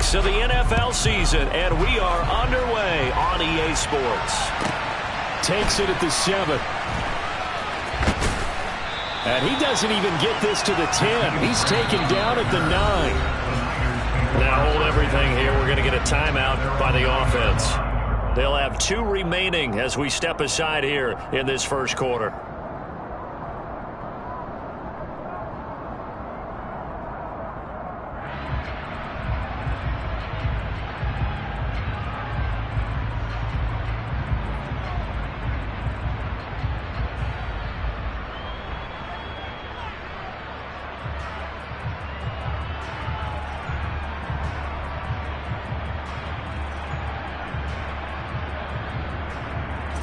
weeks of the NFL season, and we are underway on EA Sports. Takes it at the 7. And he doesn't even get this to the 10. He's taken down at the 9. Now hold everything here. We're going to get a timeout by the offense. They'll have 2 remaining as we step aside here in this first quarter.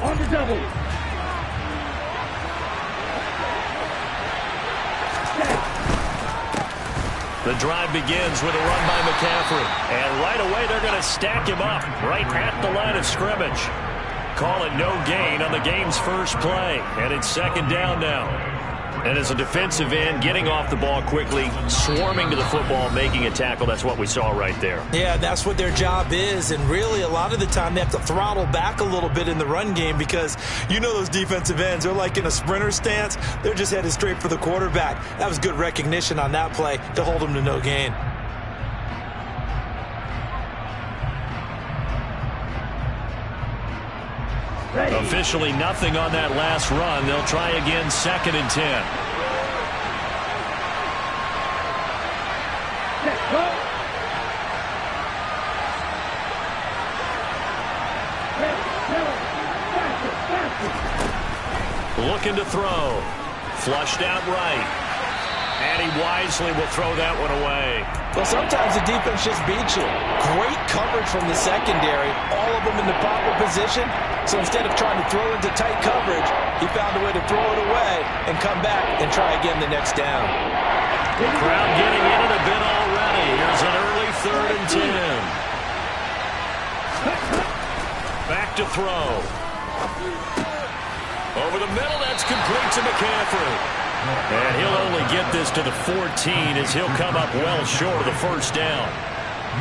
On the double. The drive begins with a run by McCaffrey. And right away, they're going to stack him up right at the line of scrimmage. Call it no gain on the game's first play. And it's second down now. And as a defensive end, getting off the ball quickly, swarming to the football, making a tackle, that's what we saw right there. Yeah, that's what their job is. And really, a lot of the time, they have to throttle back a little bit in the run game because you know those defensive ends, they're like in a sprinter stance. They're just headed straight for the quarterback. That was good recognition on that play to hold them to no gain. Officially nothing on that last run. They'll try again, 2nd and 10. Looking to throw. Flushed out right. And he wisely will throw that one away. Well, sometimes the defense just beats you. Great coverage from the secondary. All of them in the proper position. So instead of trying to throw into tight coverage, he found a way to throw it away and come back and try again the next down. The crowd getting in it a bit already. Here's an early 3rd and 10. Back to throw. Over the middle, that's complete to McCaffrey. And he'll only get this to the 14 as he'll come up well short of the first down.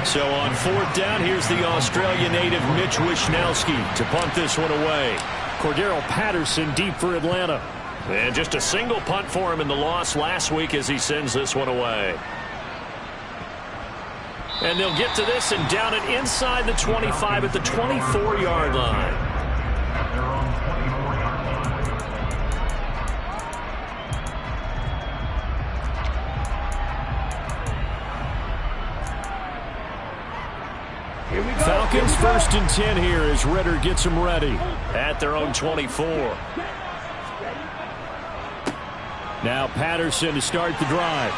So on 4th down, here's the Australian native Mitch Wishnowsky to punt this one away. Cordero Patterson deep for Atlanta. And just a single punt for him in the loss last week as he sends this one away. And they'll get to this and down it inside the 25 at the 24-yard line. Falcons 1st and 10 here as Ritter gets them ready. At their own 24. Now Patterson to start the drive.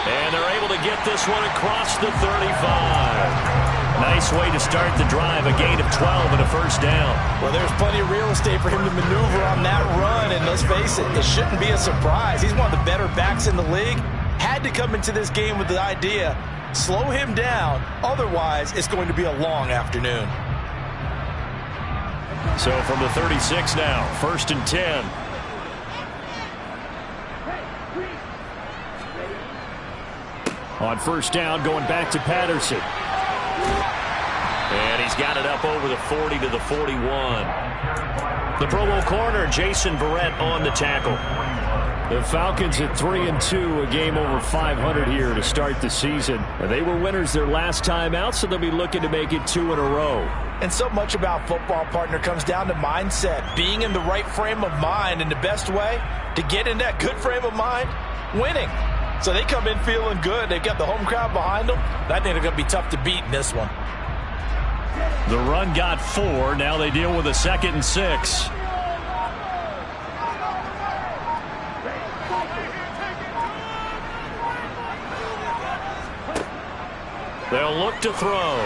And they're able to get this one across the 35. Nice way to start the drive. A gain of 12 and a first down. Well, there's plenty of real estate for him to maneuver on that run. And let's face it, it shouldn't be a surprise. He's one of the better backs in the league. Had to come into this game with the idea, slow him down. Otherwise, it's going to be a long afternoon. So from the 36 now, 1st and 10. On 1st down, going back to Patterson. And he's got it up over the 40 to the 41. The Pro Bowl corner, Jason Verrett, on the tackle. The Falcons at 3-2, a game over 500 here to start the season. And they were winners their last time out, so they'll be looking to make it 2 in a row. And so much about football, partner, comes down to mindset. Being in the right frame of mind, and the best way to get in that good frame of mind, winning. So they come in feeling good. They've got the home crowd behind them. I think they're going to be tough to beat in this one. The run got 4. Now they deal with a 2nd and 6. They'll look to throw.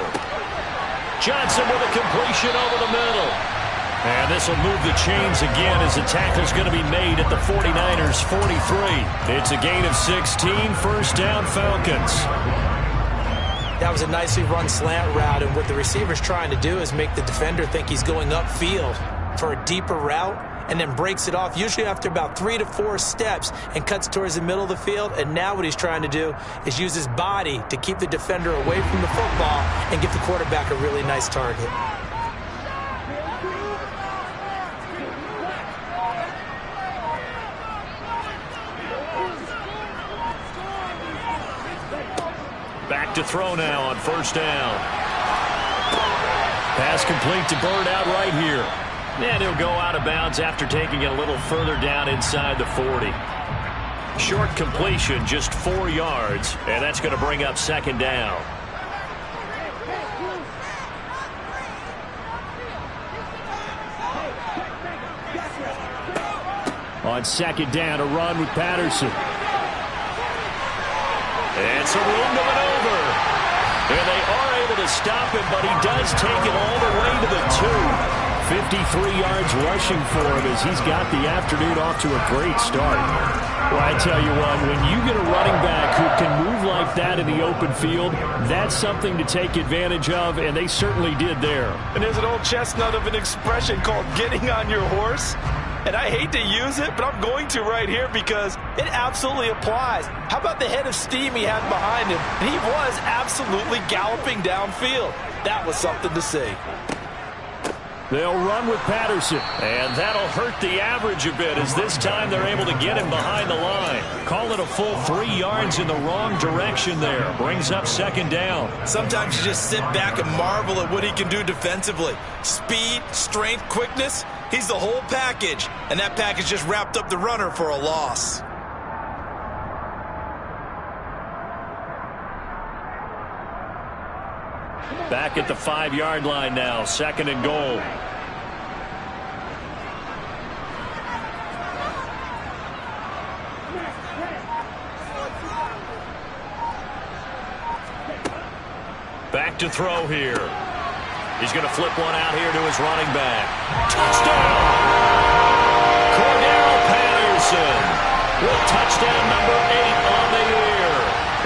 Johnson with a completion over the middle. And this will move the chains again as the tackle's going to be made at the 49ers' 43. It's a gain of 16, 1st down Falcons. That was a nicely run slant route, and what the receiver's trying to do is make the defender think he's going upfield for a deeper route, and then breaks it off, usually after about 3 to 4 steps, and cuts towards the middle of the field. And now what he's trying to do is use his body to keep the defender away from the football and give the quarterback a really nice target. Back to throw now on first down. Pass complete to Bird out right here. And he'll go out of bounds after taking it a little further down inside the 40. Short completion, just 4 yards, and that's going to bring up second down. On second down, a run with Patterson. And some room to maneuver. And they are able to stop him, but he does take it all the way to the 2. 53 yards rushing for him as he's got the afternoon off to a great start. Well, I tell you what, when you get a running back who can move like that in the open field, that's something to take advantage of, and they certainly did there. And there's an old chestnut of an expression called getting on your horse. And I hate to use it, but I'm going to right here because it absolutely applies. How about the head of steam he had behind him? And he was absolutely galloping downfield. That was something to see. They'll run with Patterson. And that'll hurt the average a bit as this time they're able to get him behind the line. Call it a full 3 yards in the wrong direction there. Brings up second down. Sometimes you just sit back and marvel at what he can do defensively. Speed, strength, quickness. He's the whole package. And that package just wrapped up the runner for a loss. Back at the 5-yard line now, second and goal. Back to throw here. He's going to flip one out here to his running back. Touchdown! Cordell Patterson with touchdown number 8 on the year.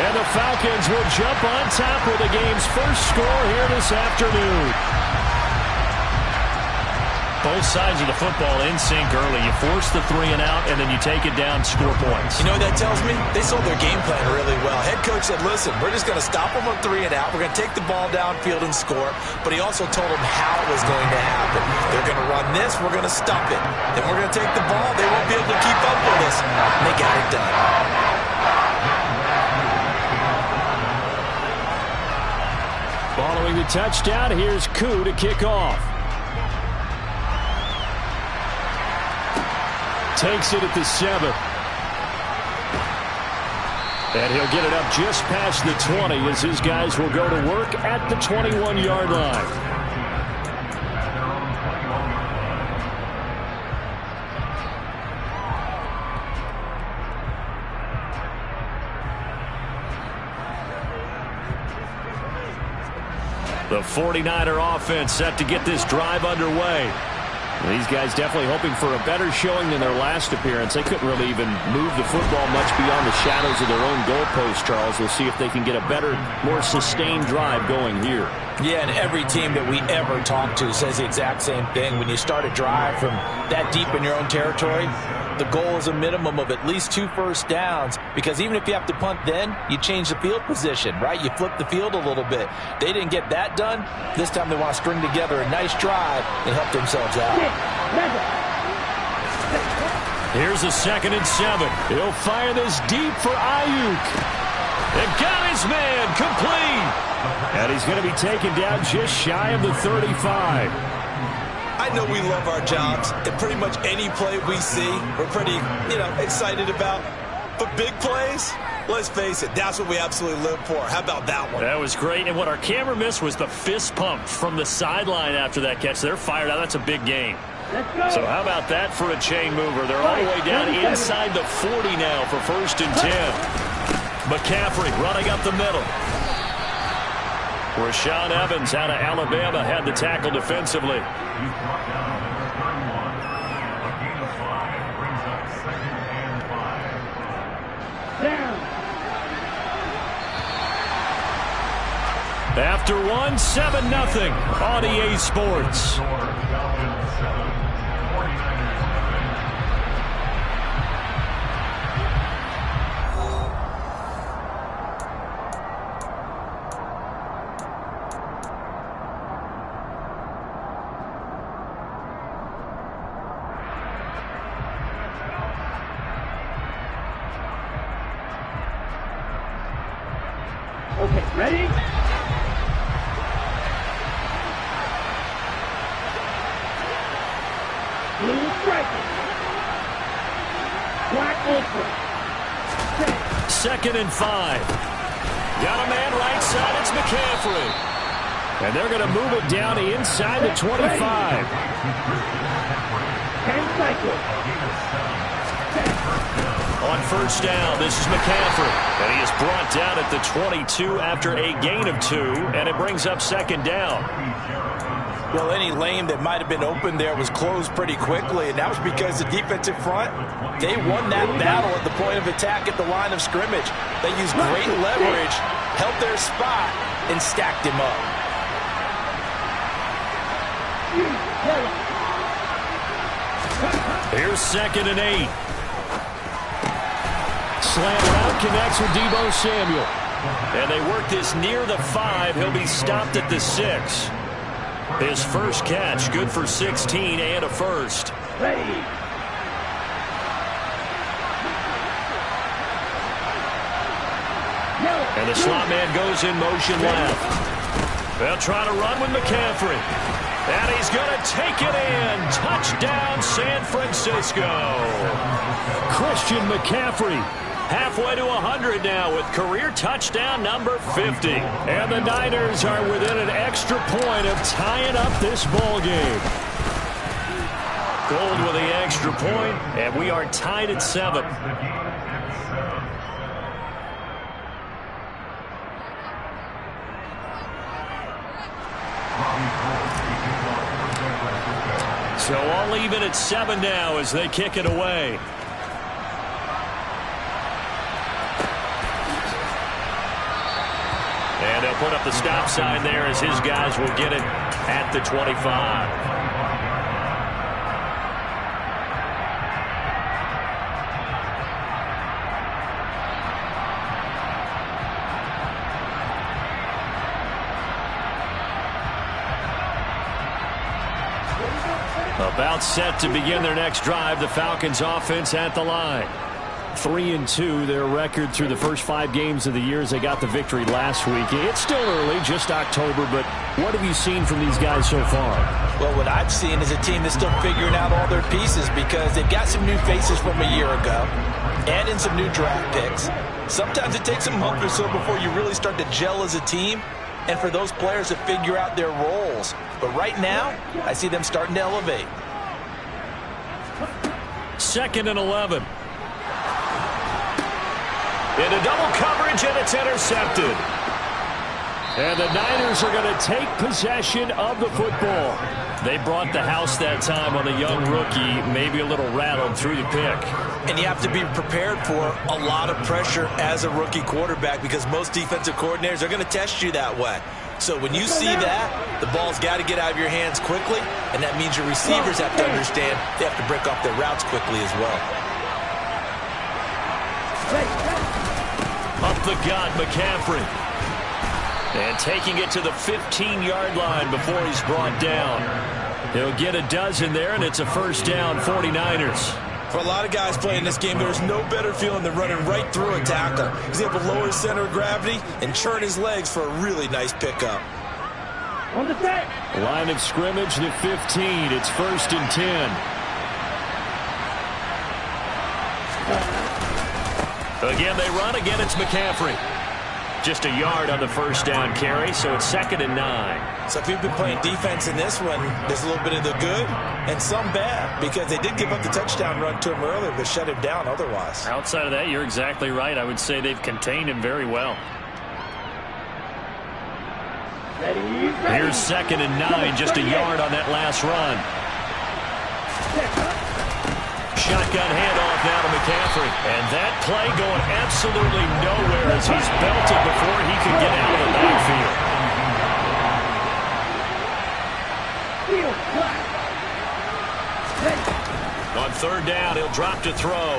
And the Falcons will jump on top with the game's first score here this afternoon. Both sides of the football in sync early. You force the 3 and out, and then you take it down, score points. You know what that tells me? They sold their game plan really well. Head coach said, listen, we're just going to stop them on 3 and out. We're going to take the ball downfield and score. But he also told them how it was going to happen. They're going to run this. We're going to stop it. Then we're going to take the ball. They won't be able to keep up with us. And they got it done. Following the touchdown, here's Koo to kick off. Takes it at the 7. And he'll get it up just past the 20 as his guys will go to work at the 21-yard line. The 49er offense set to get this drive underway. These guys definitely hoping for a better showing than their last appearance. They couldn't really even move the football much beyond the shadows of their own goalpost, Charles. We'll see if they can get a better, more sustained drive going here. Yeah, and every team that we ever talk to says the exact same thing. When you start a drive from that deep in your own territory, the goal is a minimum of at least 2 first downs, because even if you have to punt then, you change the field position, right? You flip the field a little bit. They didn't get that done. This time they want to string together a nice drive and help themselves out. Here's a 2nd and 7. He'll fire this deep for Ayuk. And got his man complete. And he's going to be taken down just shy of the 35. I know we love our jobs, and pretty much any play we see, we're pretty, excited about. But big plays, let's face it, that's what we absolutely live for. How about that one? That was great, and what our camera missed was the fist pump from the sideline after that catch. They're fired out. That's a big game. So how about that for a chain mover? They're all the way down inside the 40 now for 1st and 10. McCaffrey running up the middle. Rashaan Evans out of Alabama had the tackle defensively. After one, 7-0 on EA Sports. Okay, ready? Blue striker. Black ultra. 2nd and 5. Got a man right side. It's McCaffrey. And they're going to move it down inside the 25. 10 cycles. On 1st down, this is McCaffrey. And he is brought down at the 22 after a gain of 2. And it brings up 2nd down. Well, any lane that might have been open there was closed pretty quickly, and that was because the defensive front, they won that battle at the point of attack at the line of scrimmage. They used great leverage, held their spot, and stacked him up. Here's 2nd and 8. Slant route connects with Deebo Samuel. And they work this near the 5. He'll be stopped at the 6. His first catch, good for 16 and a first. Ready. And the slot man goes in motion left. They'll try to run with McCaffrey. And he's going to take it in. Touchdown, San Francisco. Christian McCaffrey. Halfway to 100 now with career touchdown number 50. And the Niners are within an extra point of tying up this ball game. Gold with the extra point, and we are tied at 7. So all even at 7 now as they kick it away. And they'll put up the stop sign there as his guys will get it at the 25. About set to begin their next drive. The Falcons offense at the line. 3-2, their record through the first 5 games of the year as they got the victory last week. It's still early, just October, but what have you seen from these guys so far? Well, what I've seen is a team that's still figuring out all their pieces because they've got some new faces from a year ago and in some new draft picks. Sometimes it takes a month or so before you really start to gel as a team and for those players to figure out their roles. But right now, I see them starting to elevate. 2nd and 11. Into double coverage, and it's intercepted. And the Niners are going to take possession of the football. They brought the house that time on the young rookie, maybe a little rattled through the pick. And you have to be prepared for a lot of pressure as a rookie quarterback because most defensive coordinators are going to test you that way. So when you see that, the ball's got to get out of your hands quickly, and that means your receivers have to understand they have to break off their routes quickly as well. Up the gut, McCaffrey. And taking it to the 15-yard line before he's brought down. He'll get a dozen there, and it's a first down, 49ers. For a lot of guys playing this game, there's no better feeling than running right through a tackle. He's able to lower his center of gravity and churn his legs for a really nice pickup. On the set. Line of scrimmage, the 15. It's 1st and 10. Again, they run. Again, it's McCaffrey. Just a yard on the first down carry, so it's 2nd and 9. So if you've been playing defense in this one, there's a little bit of the good and some bad because they did give up the touchdown run to him earlier but shut him down otherwise. Outside of that, you're exactly right. I would say they've contained him very well. Ready. Here's 2nd and 9, just a yard on that last run. Shotgun handoff now to McCaffrey. And that play going absolutely nowhere as he's belted before he could get out of the backfield. On 3rd down, he'll drop to throw.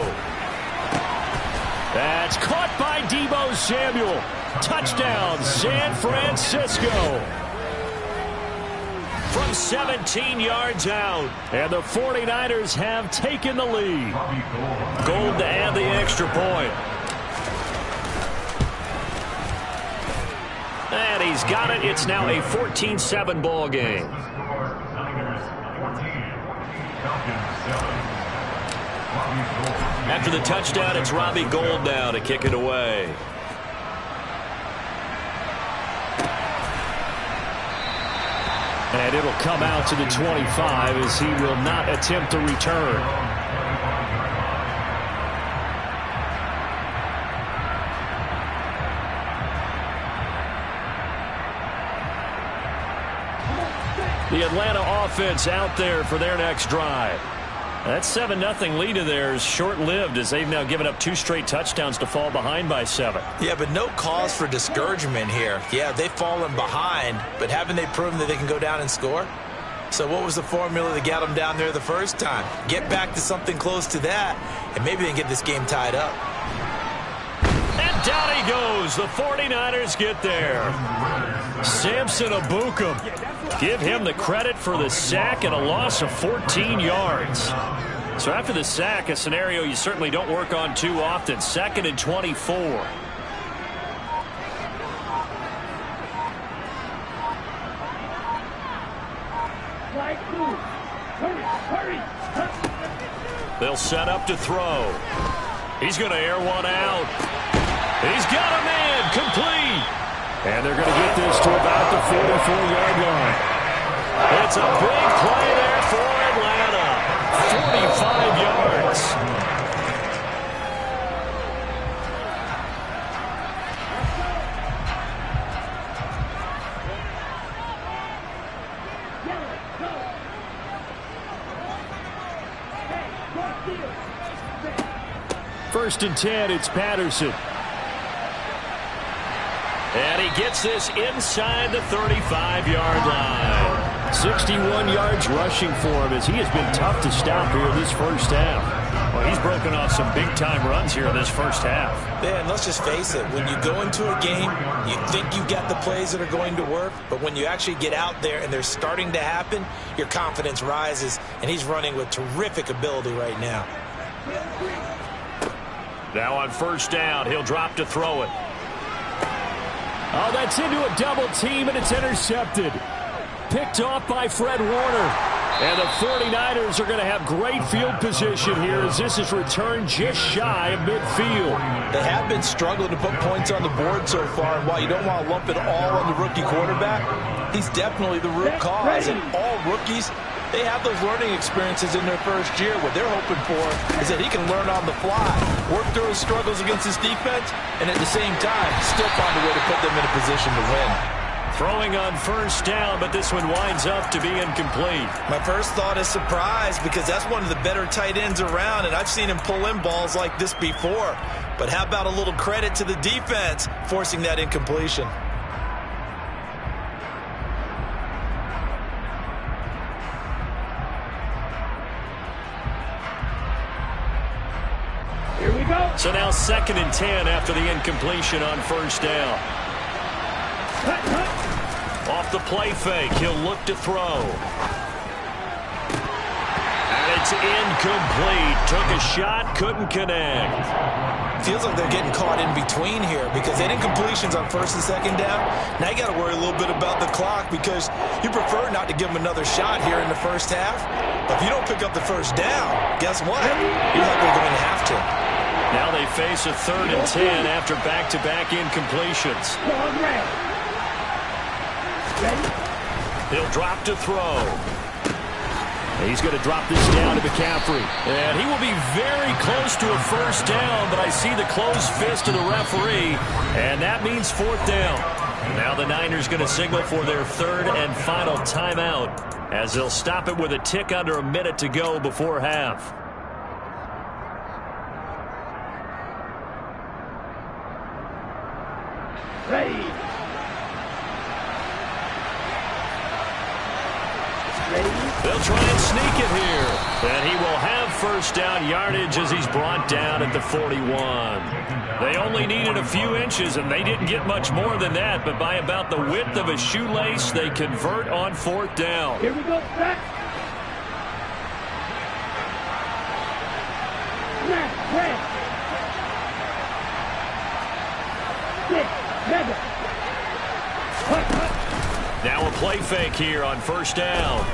That's caught by Deebo Samuel. Touchdown, San Francisco. From 17 yards out. And the 49ers have taken the lead. Gold to add the extra point. And he's got it. It's now a 14-7 ball game. After the touchdown, it's Robbie Gould now to kick it away. And it'll come out to the 25 as he will not attempt to return. The Atlanta offense out there for their next drive. That 7-0 lead of theirs short-lived as they've now given up 2 straight touchdowns to fall behind by 7. Yeah, but no cause for discouragement here. Yeah, they've fallen behind, but haven't they proven that they can go down and score? So what was the formula that got them down there the first time? Get back to something close to that, and maybe they can get this game tied up. And down he goes. The 49ers get there. Samson Ebukam. Give him the credit for the sack and a loss of 14 yards. So after the sack, a scenario you certainly don't work on too often. 2nd and 24. They'll set up to throw. He's going to air one out. He's got a man complete. And they're going to get this to about the 44-yard line. It's a big play there for Atlanta. 45 yards. First and 10, it's Patterson. And he gets this inside the 35-yard line. 61 yards rushing for him as he has been tough to stop here this first half. Well, he's broken off some big-time runs here in this first half. Yeah, and let's just face it. When you go into a game, you think you've got the plays that are going to work, but when you actually get out there and they're starting to happen, your confidence rises, and he's running with terrific ability right now. Now on first down, he'll drop to throw it. Oh, that's into a double team, and it's intercepted. Picked off by Fred Warner. And the 49ers are going to have great field position here as this is returned just shy of midfield. They have been struggling to put points on the board so far, and while you don't want to lump it all on the rookie quarterback, he's definitely the root cause. And all rookies, they have those learning experiences in their first year. What they're hoping for is that he can learn on the fly, work through his struggles against his defense, and at the same time, still find a way to put them in a position to win. Throwing on first down, but this one winds up to be incomplete. My first thought is surprise because that's one of the better tight ends around, and I've seen him pull in balls like this before. But how about a little credit to the defense forcing that incompletion? Here we go. So now 2nd and 10 after the incompletion on first down. Off the play fake, he'll look to throw. And it's incomplete. Took a shot, couldn't connect. Feels like they're getting caught in between here because they had incompletions on first and second down. Now you got to worry a little bit about the clock because you prefer not to give them another shot here in the first half. But if you don't pick up the first down, guess what? You're likely going to have to. Now they face a 3rd and 10 after back-to-back incompletions. He'll drop to throw. He's going to drop this down to McCaffrey. And he will be very close to a first down, but I see the closed fist of the referee, and that means 4th down. Now the Niners going to signal for their 3rd and final timeout as they'll stop it with a tick under a minute to go before half. Ready. They'll try and sneak it here. And he will have first down yardage as he's brought down at the 41. They only needed a few inches, and they didn't get much more than that. But by about the width of a shoelace, they convert on 4th down. Here we go, back. Snap, red. 6, 7. play fake here on first down.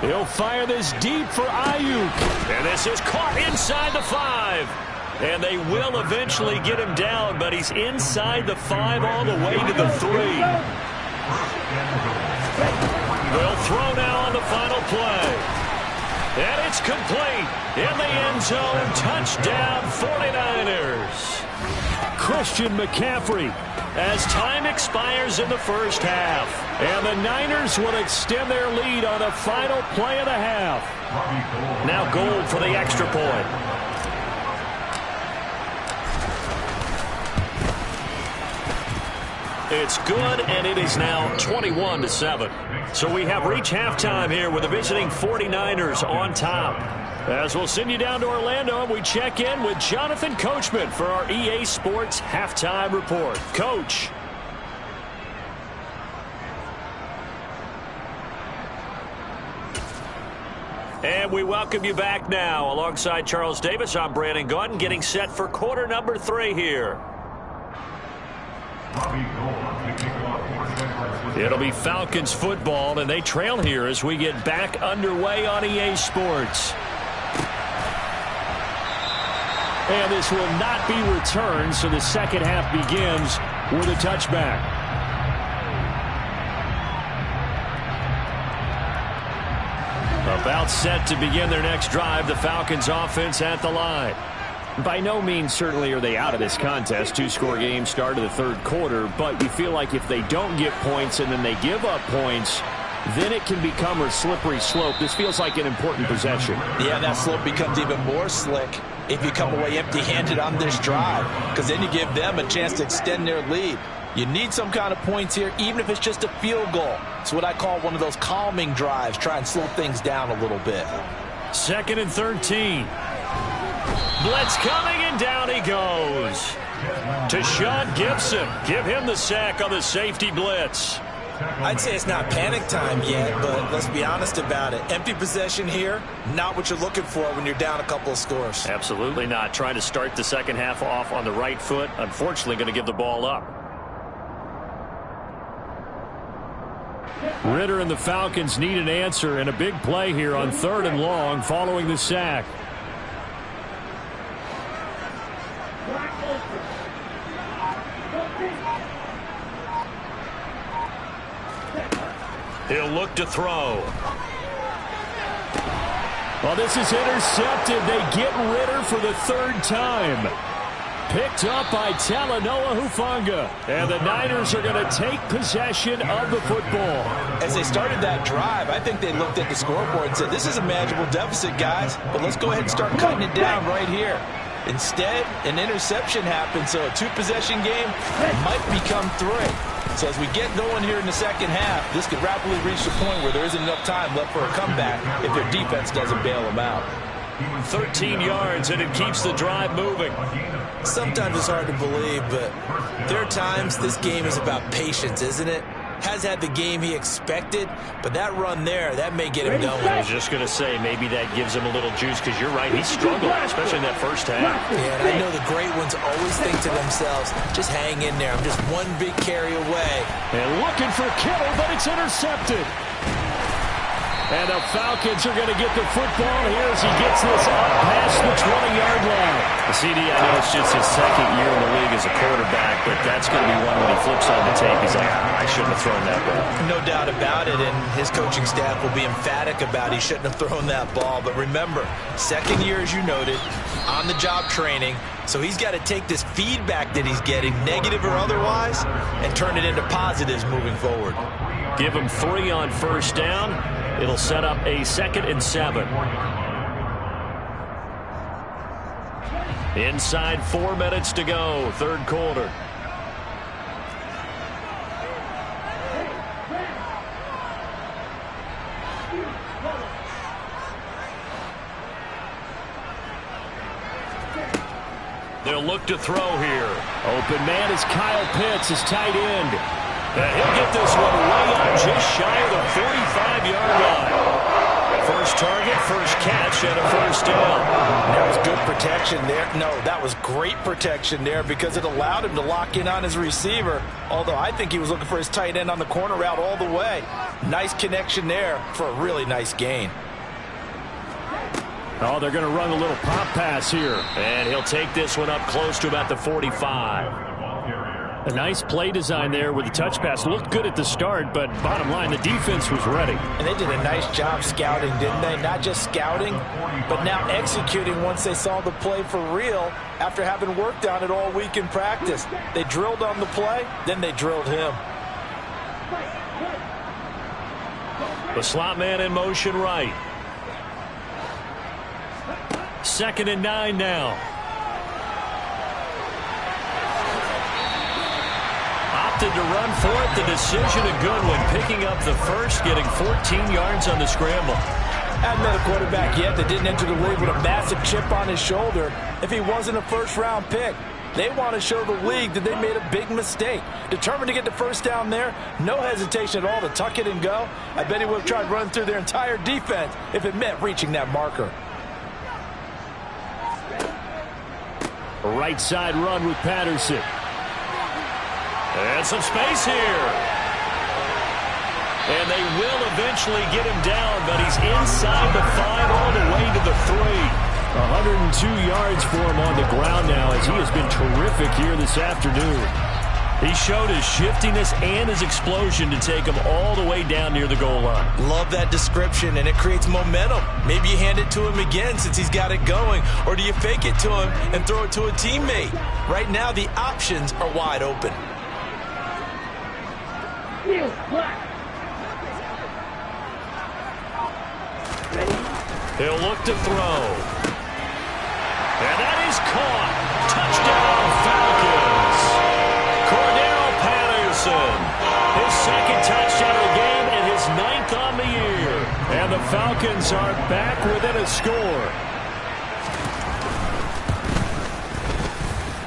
He'll fire this deep for Ayuk. And this is caught inside the 5. And they will eventually get him down, but he's inside the 5 all the way to the 3. They'll throw now on the final play. And it's complete in the end zone. Touchdown 49ers. Christian McCaffrey. As time expires in the first half. And the Niners will extend their lead on the final play of the half. Now Gould for the extra point. It's good, and it is now 21-7. So we have reached halftime here with the visiting 49ers on top. As we'll send you down to Orlando, and we check in with Jonathan Coachman for our EA Sports Halftime Report. Coach. And we welcome you back now. Alongside Charles Davis, I'm Brandon Gaudin, getting set for quarter number 3 here. It'll be Falcons football, and they trail here as we get back underway on EA Sports. And this will not be returned, so the second half begins with a touchback. About set to begin their next drive, the Falcons offense at the line. By no means certainly are they out of this contest. 2-score game start of the third quarter, but you feel like if they don't get points and then they give up points, then it can become a slippery slope. This feels like an important possession. Yeah, that slope becomes even more slick if you come away empty-handed on this drive, because then you give them a chance to extend their lead. You need some kind of points here, even if it's just a field goal. It's what I call one of those calming drives. Try and slow things down a little bit. 2nd and 13. Blitz coming, and down he goes. To Sean Gibson. Give him the sack on the safety blitz. I'd say it's not panic time yet, but let's be honest about it. Empty possession here, not what you're looking for when you're down a couple of scores. Absolutely not. Trying to start the second half off on the right foot. Unfortunately, going to give the ball up. Ritter and the Falcons need an answer, and a big play here on 3rd and long following the sack. He'll look to throw. Well, this is intercepted. They get Ritter for the 3rd time. Picked up by Talanoa Hufanga. And the Niners are going to take possession of the football. As they started that drive, I think they looked at the scoreboard and said, this is a manageable deficit, guys, but let's go ahead and start cutting it down right here. Instead, an interception happened, so a 2-possession game might become 3. So as we get going here in the second half, this could rapidly reach the point where there isn't enough time left for a comeback if their defense doesn't bail them out. 13 yards, and it keeps the drive moving. Sometimes it's hard to believe, but there are times this game is about patience, isn't it? Has had the game he expected, but that run there, that may get him going. I was just going to say, maybe that gives him a little juice, because you're right, he struggled, especially in that first half. Yeah, and I know the great ones always think to themselves, just hang in there, I'm just one big carry away. And looking for Kittle, but it's intercepted. And the Falcons are going to get the football here as he gets this up past the 20-yard line. The CD, I know it's just his 2nd year in the league as a quarterback, but that's going to be one when he flips on the tape. He's like, I shouldn't have thrown that ball. No doubt about it, and his coaching staff will be emphatic about he shouldn't have thrown that ball. But remember, 2nd year, as you noted, on-the-job training, so he's got to take this feedback that he's getting, negative or otherwise, and turn it into positives moving forward. Give him 3 on first down. It'll set up a 2nd and 7. Inside 4 minutes to go, 3rd quarter. They'll look to throw here. Open man is Kyle Pitts, his tight end. And he'll get this one way up just shy of the 45-yard line. first target, first catch, and a first down. That was good protection there. No, that was great protection there because it allowed him to lock in on his receiver, although I think he was looking for his tight end on the corner route all the way. Nice connection there for a really nice gain. Oh, they're going to run a little pop pass here. And he'll take this one up close to about the 45. A nice play design there with the touch pass. Looked good at the start, but bottom line, the defense was ready. And they did a nice job scouting, didn't they? Not just scouting, but now executing once they saw the play for real after having worked on it all week in practice. They drilled on the play, then they drilled him. The slot man in motion right. 2nd and 9 now. Opted to run for it. The decision a good one. Picking up the first, getting 14 yards on the scramble. Hadn't met a quarterback yet that didn't enter the league with a massive chip on his shoulder if he wasn't a first-round pick. They want to show the league that they made a big mistake. Determined to get the first down there. No hesitation at all to tuck it and go. I bet he would have tried running through their entire defense if it meant reaching that marker. A right side run with Patterson. And some space here. And they will eventually get him down, but he's inside the 5 all the way to the 3. 102 yards for him on the ground now as he has been terrific here this afternoon. He showed his shiftiness and his explosion to take him all the way down near the goal line. Love that description, and it creates momentum. Maybe you hand it to him again since he's got it going, or do you fake it to him and throw it to a teammate? Right now, the options are wide open. He'll look to throw. And that is caught. Touchdown, Falcons. Cordell Patterson. His 2nd touchdown of the game and his 9th on the year. And the Falcons are back within a score.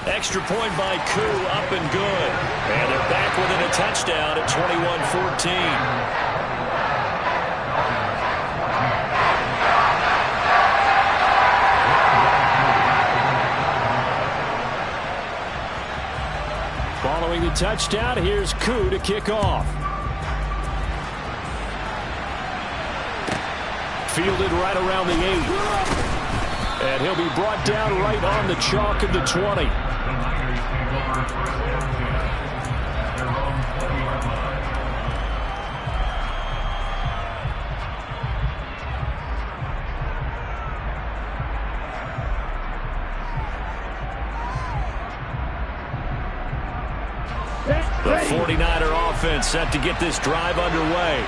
Extra point by Koo, up and good. And they're back within a touchdown at 21-14. Following the touchdown, here's Koo to kick off. Fielded right around the 8. And he'll be brought down right on the chalk of the 20. The 49er offense set to get this drive underway.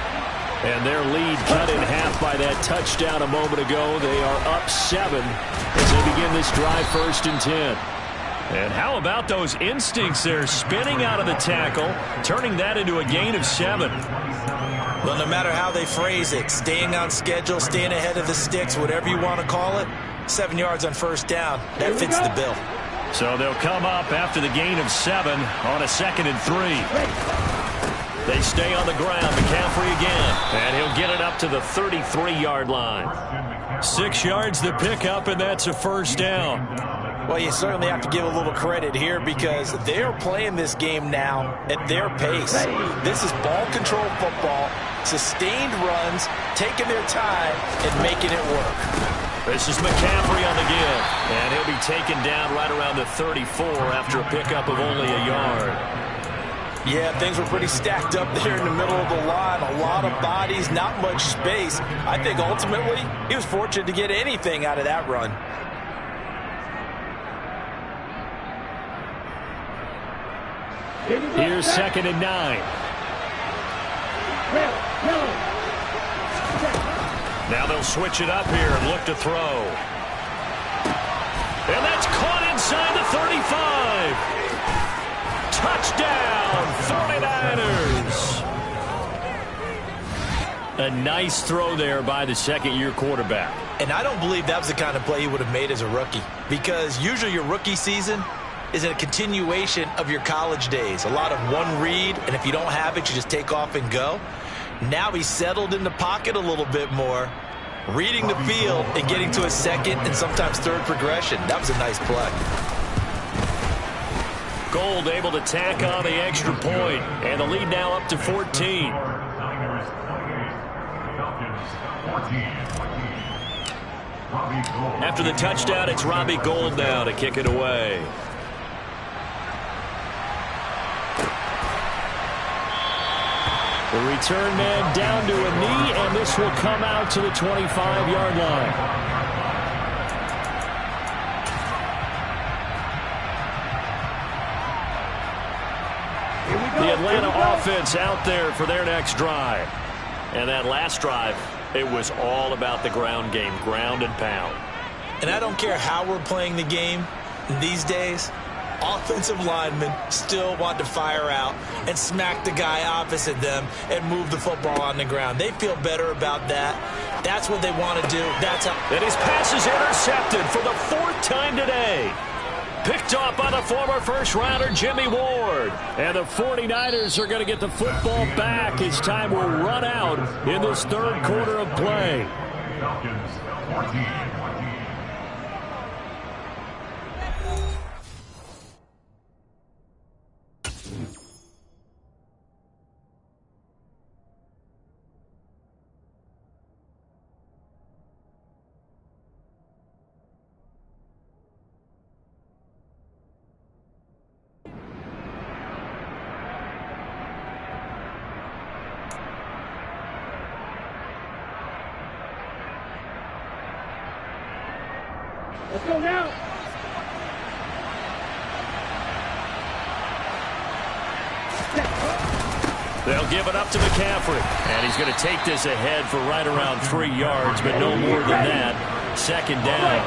And their lead cut in half by that touchdown a moment ago. They are up 7 as they begin this drive 1st and 10. And how about those instincts there, spinning out of the tackle, turning that into a gain of 7. Well, no matter how they phrase it, staying on schedule, staying ahead of the sticks, whatever you want to call it, 7 yards on 1st down, that fits the bill. So they'll come up after the gain of 7 on a 2nd and 3. They stay on the ground. McCaffrey again. And he'll get it up to the 33-yard line. 6 yards to pick up, and that's a 1st down. Well, you certainly have to give a little credit here because they are playing this game now at their pace. This is ball control football, sustained runs, taking their time and making it work. This is McCaffrey on the give, and he'll be taken down right around the 34 after a pickup of only a yard. Yeah, things were pretty stacked up there in the middle of the line. A lot of bodies, not much space. I think ultimately he was fortunate to get anything out of that run. Here's 2nd and 9. Now they'll switch it up here and look to throw. And that's caught inside the 35. Touchdown, 49ers. A nice throw there by the 2nd-year quarterback. And I don't believe that was the kind of play he would have made as a rookie, because usually your rookie season is a continuation of your college days. A lot of one read, and if you don't have it, you just take off and go. Now he's settled in the pocket a little bit more. reading the field and getting to a second and sometimes third progression. That was a nice play. Gold able to tack on the extra point, and the lead now up to 14. After the touchdown, it's Robbie Gould now to kick it away. The return man down to a knee, and this will come out to the 25-yard line. The Atlanta offense out there for their next drive. And that last drive, it was all about the ground game, ground and pound. And I don't care how we're playing the game these days, offensive linemen still want to fire out and smack the guy opposite them and move the football on the ground. They feel better about that. That's what they want to do. That's how. And his pass is intercepted for the 4th time today. Picked off by the former first-rounder Jimmy Ward. And the 49ers are going to get the football back as time will run out in this third quarter of play. Falcons 14. Let's go now. They'll give it up to McCaffrey. And he's going to take this ahead for right around 3 yards, but no more than that. Second down.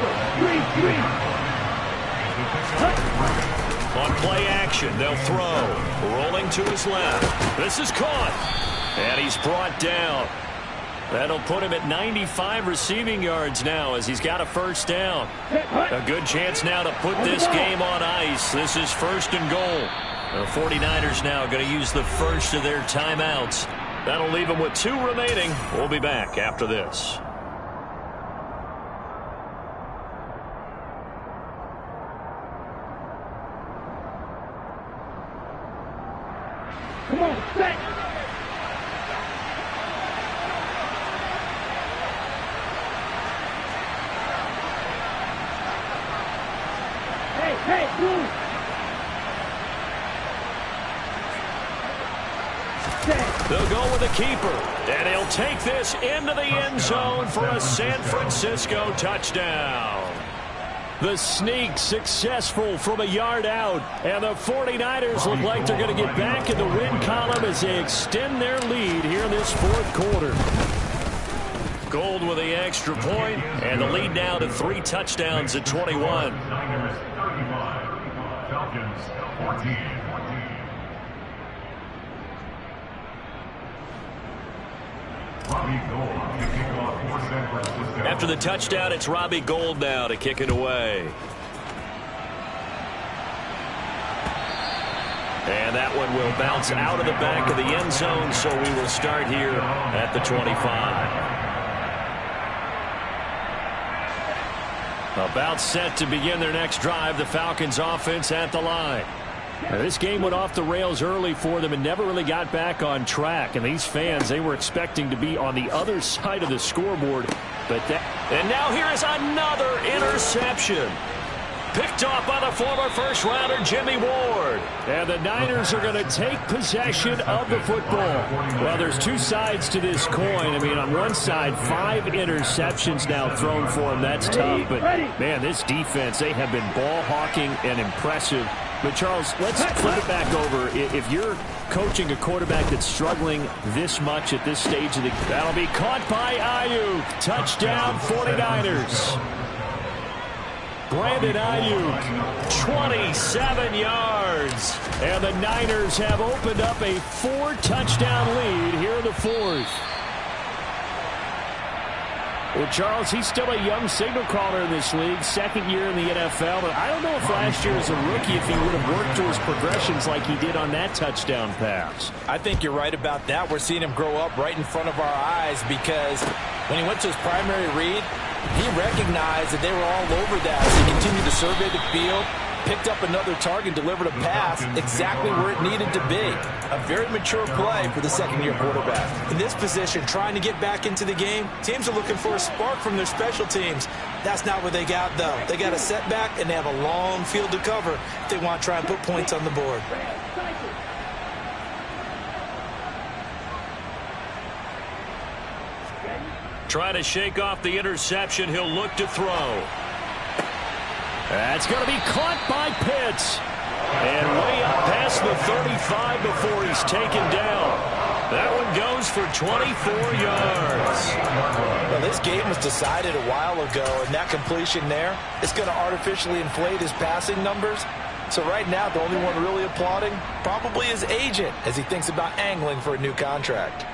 On play action, they'll throw. Rolling to his left. This is caught. And he's brought down. That'll put him at 95 receiving yards now as he's got a first down. A good chance now to put this game on ice. This is 1st and goal. The 49ers now going to use the first of their timeouts. That'll leave them with 2 remaining. We'll be back after this. Come on, set. Hey, move. They'll go with the keeper, and he'll take this into the end zone for a San Francisco touchdown. The sneak successful from a yard out, and the 49ers look like they're going to get back in the win column as they extend their lead here in this 4th quarter. Gold with the extra point, and the lead now to 3 touchdowns at 21. Niners 35. Falcons 14. Robbie Gould to kick off for San Francisco. After the touchdown, it's Robbie Gould now to kick it away. And that one will bounce out of the back of the end zone, so we will start here at the 25. About set to begin their next drive, the Falcons offense at the line. Now, this game went off the rails early for them and never really got back on track. And these fans, they were expecting to be on the other side of the scoreboard. And now here is another interception. Picked off by the former first-rounder Jimmy Ward. And the Niners are going to take possession of the football. Well, there's 2 sides to this coin. I mean, on one side, 5 interceptions now thrown for them. That's tough. But, man, this defense, they have been ball hawking and impressive. But, Charles, let's flip it back over. If you're coaching a quarterback that's struggling this much at this stage of the game, that'll be caught by Ayuk. Touchdown, 49ers. Brandon Ayuk, 27 yards. And the Niners have opened up a 4-touchdown lead here in the 4th. Well, Charles, he's still a young signal caller in this league, 2nd year in the NFL. But I don't know if last year as a rookie if he would have worked through his progressions like he did on that touchdown pass. I think you're right about that. We're seeing him grow up right in front of our eyes because When he went to his primary read, he recognized that they were all over that as he continued to survey the field, picked up another target, delivered a pass exactly where it needed to be. A very mature play for the second-year quarterback. In this position, trying to get back into the game, teams are looking for a spark from their special teams. That's not what they got, though. They got a setback, and they have a long field to cover if they want to try and put points on the board. Trying to shake off the interception. He'll look to throw. That's going to be caught by Pitts. And way up past the 35 before he's taken down. That one goes for 24 yards. Well, this game was decided a while ago, and that completion there is going to artificially inflate his passing numbers. So right now, the only one really applauding probably his agent as he thinks about angling for a new contract.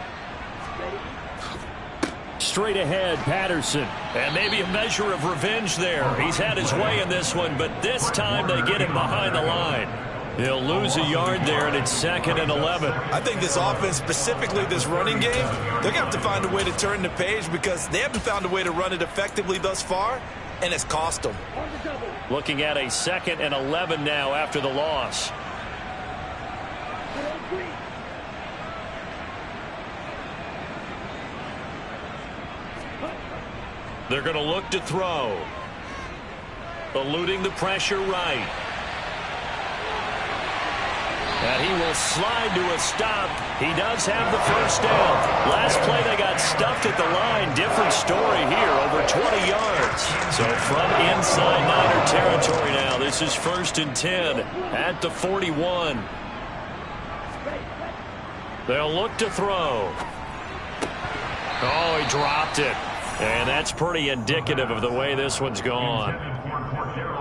Straight ahead, Patterson. And maybe a measure of revenge there. He's had his way in this one, but this time they get him behind the line. He'll lose a yard there, and it's 2nd and 11. I think this offense, specifically this running game, they're going to have to find a way to turn the page because they haven't found a way to run it effectively thus far, and it's cost them. Looking at a 2nd and 11 now after the loss. They're going to look to throw. Eluding the pressure right. And he will slide to a stop. He does have the first down. Last play they got stuffed at the line. Different story here, over 20 yards. So from inside Niner territory now, this is 1st and 10 at the 41. They'll look to throw. Oh, he dropped it. And that's pretty indicative of the way this one's gone.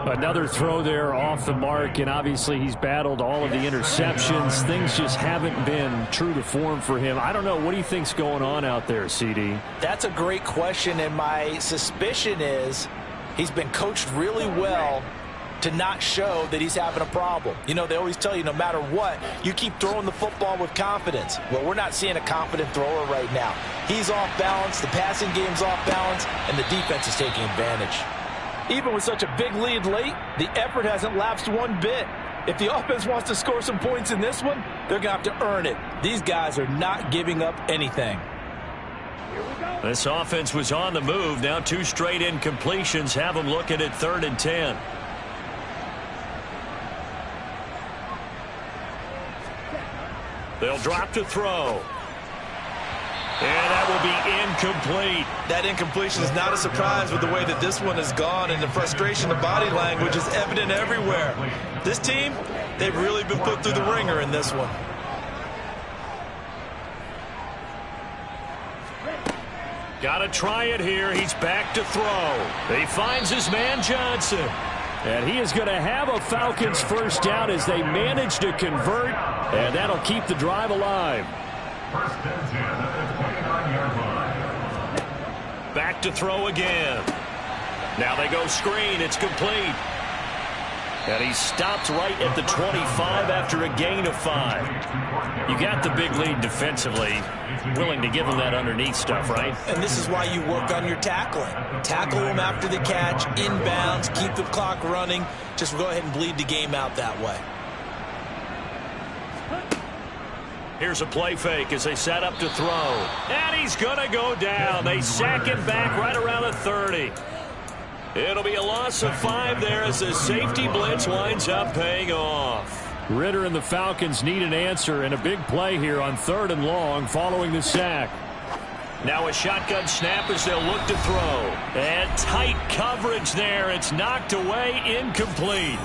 Another throw there off the mark, and obviously he's battled all of the interceptions. Things just haven't been true to form for him. I don't know. What do you think's going on out there, CD? That's a great question, and my suspicion is he's been coached really well to not show that he's having a problem. You know, they always tell you no matter what, you keep throwing the football with confidence. Well, we're not seeing a confident thrower right now. He's off balance, the passing game's off balance, and the defense is taking advantage. Even with such a big lead late, the effort hasn't lapsed one bit. If the offense wants to score some points in this one, they're going to have to earn it. These guys are not giving up anything. This offense was on the move. Now 2 straight incompletions have them looking at 3rd and 10. They'll drop to throw. And that will be incomplete. That incompletion is not a surprise with the way that this one has gone, and the frustration of body language is evident everywhere. This team, they've really been put through the ringer in this one. Got to try it here. He's back to throw. He finds his man Johnson. And he is going to have a Falcons first down as they manage to convert, and that'll keep the drive alive. 1st and 10 at the 29-yard line. Back to throw again. Now they go screen. It's complete. And he stopped right at the 25 after a gain of 5. You got the big lead defensively. Willing to give him that underneath stuff, right? And this is why you work on your tackling. Tackle him after the catch, inbounds, keep the clock running. Just go ahead and bleed the game out that way. Here's a play fake as they set up to throw. And he's going to go down. They sack him back right around the 30. It'll be a loss of 5 there as the safety blitz winds up paying off. Ritter and the Falcons need an answer, and a big play here on 3rd and long following the sack. Now a shotgun snap as they'll look to throw. And tight coverage there. It's knocked away, incomplete.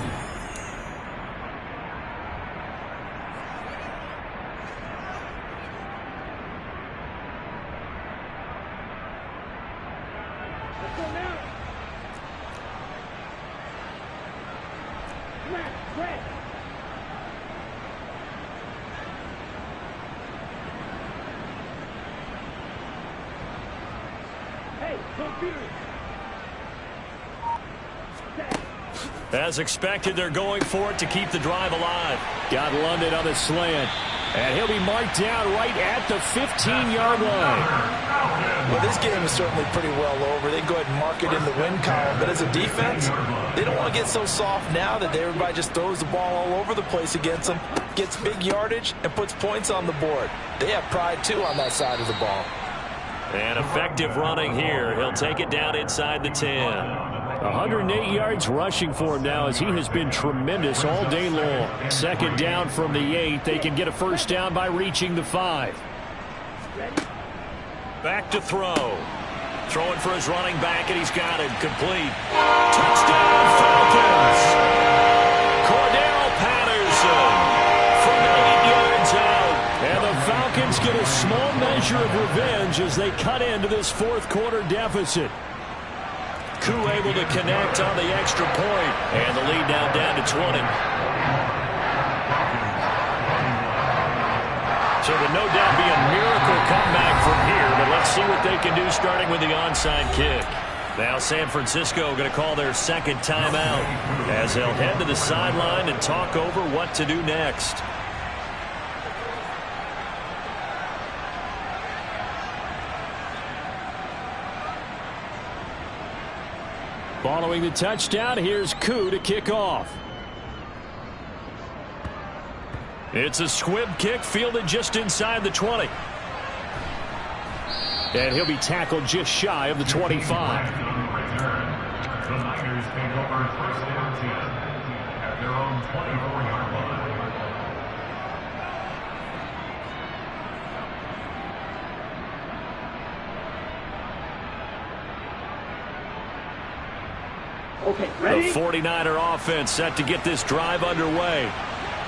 As expected, they're going for it to keep the drive alive. Got London on the slant. And he'll be marked down right at the 15-yard line. Well, this game is certainly pretty well over. They can go ahead and mark it in the win column. But as a defense, they don't want to get so soft now that everybody just throws the ball all over the place against them, gets big yardage, and puts points on the board. They have pride, too, on that side of the ball. And effective running here. He'll take it down inside the 10. 108 yards rushing for him now as he has been tremendous all day long. Second down from the 8. They can get a first down by reaching the 5. Back to throw. Throwing for his running back, and he's got it. Complete. Touchdown, Falcons. Cordell Patterson from 8 yards out. And the Falcons get a small measure of revenge as they cut into this fourth quarter deficit. Koo able to connect on the extra point. And the lead now down to 20. So it would no doubt be a miracle comeback from here, but let's see what they can do starting with the onside kick. Now San Francisco going to call their second timeout as they'll head to the sideline and talk over what to do next. Following the touchdown, here's Koo to kick off. It's a squib kick fielded just inside the 20. And he'll be tackled just shy of the 25. The Niners take over first and 10 at their own 24-yard line. Okay, ready? The 49er offense set to get this drive underway.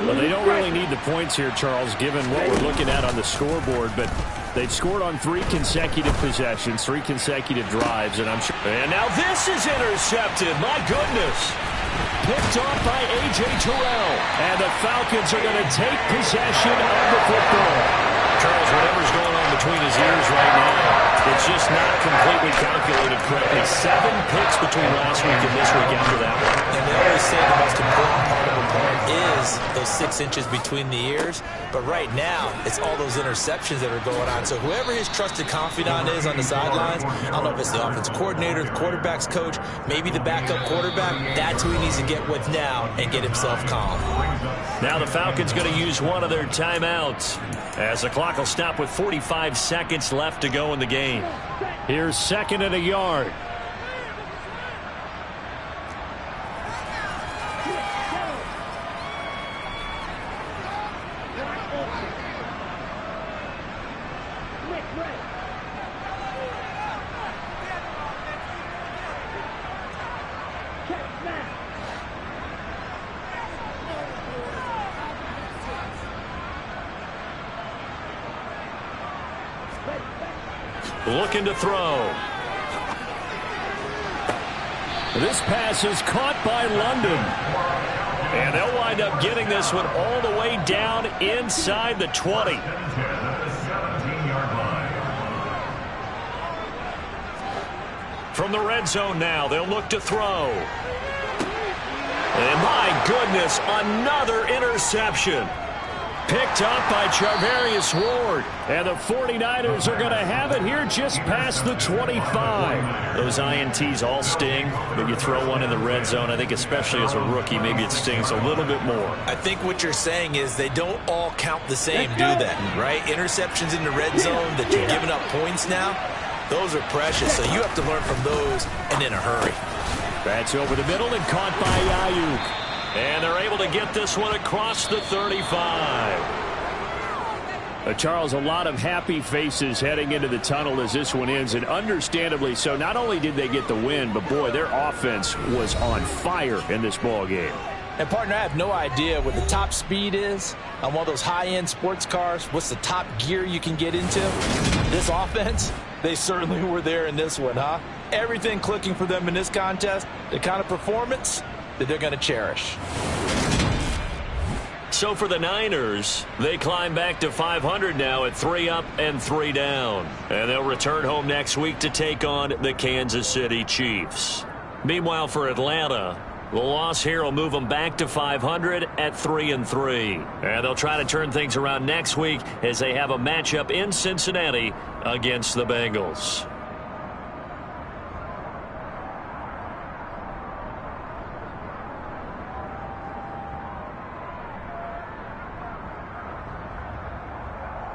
Well, they don't really need the points here, Charles, given what we're looking at on the scoreboard, but they've scored on 3 consecutive possessions, 3 consecutive drives, and I'm sure. And now this is intercepted. My goodness. Picked off by A.J. Terrell. And the Falcons are going to take possession of the football. Charles, whatever's going on between his ears right now, it's just not completely calculated correctly. 7 picks between last week and this week after that one. And they always say the most important part of a play is those 6 inches between the ears. But right now, it's all those interceptions that are going on. So whoever his trusted confidant is on the sidelines, I don't know if it's the offensive coordinator, the quarterback's coach, maybe the backup quarterback, that's who he needs to get with now and get himself calm. Now the Falcons going to use one of their timeouts as the clock will stop with 45 seconds left to go in the game. Here's 2nd and a yard. Looking to throw. This pass is caught by London. And they'll wind up getting this one all the way down inside the 20. From the red zone now, they'll look to throw. And my goodness, another interception. Picked up by Charvarius Ward. And the 49ers are going to have it here just past the 25. Those INTs all sting, but you throw one in the red zone, I think especially as a rookie, maybe it stings a little bit more. I think what you're saying is they don't all count the same, do they? Right? Interceptions in the red zone that you're giving up points now, those are precious. So you have to learn from those and in a hurry. That's over the middle and caught by Ayuk. And they're able to get this one across the 35. Charles, a lot of happy faces heading into the tunnel as this one ends, and understandably so. Not only did they get the win, but boy, their offense was on fire in this ball game. And, partner, I have no idea what the top speed is on one of those high-end sports cars. What's the top gear you can get into? This offense, they certainly were there in this one, huh? Everything clicking for them in this contest, the kind of performance that they're going to cherish. So for the Niners, they climb back to 500 now at 3 up and 3 down. And they'll return home next week to take on the Kansas City Chiefs. Meanwhile, for Atlanta, The loss here will move them back to 500 at 3-3. And they'll try to turn things around next week as they have a matchup in Cincinnati against the Bengals.